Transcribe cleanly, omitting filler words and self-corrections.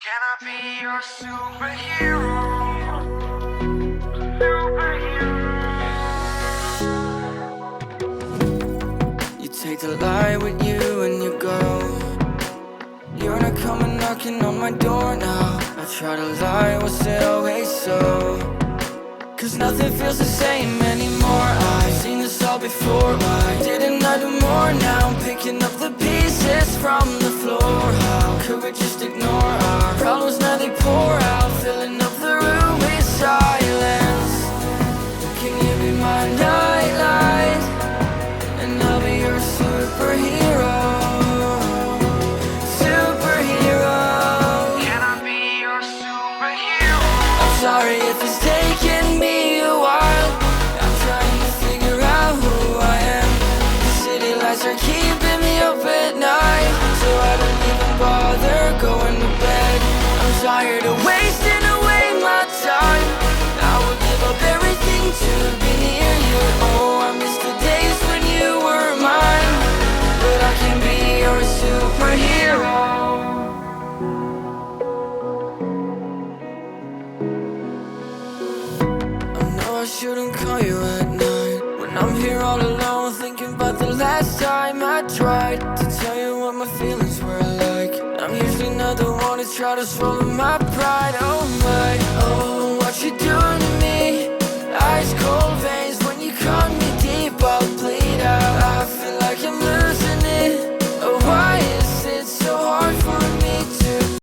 Can I be your superhero? Superhero. You take the light with you and you go. You're not coming knocking on my door now. I try to lie, was it always so? Cause nothing feels the same anymore. I've seen this all before. Why didn't I do more? Now I'm picking up the pieces from the floor. How could we just ignore our problems? Now they pour out, filling up the room with silence. Can you be my nightlight? And I'll be your superhero. Superhero. Can I be your superhero? I'm sorry if it's taking me a while. I'm trying to figure out who I am. The city lights are keeping me up at night, so I don't even bother going to bed. I'm tired of wasting away my time. I would give up everything to be near you. Oh, I miss the days when you were mine, but I can be your superhero. I shouldn't call you at night when I'm here all alone, thinking about the last time I tried to tell you what my feelings were like. I'm usually not the one to try to swallow my pride. Oh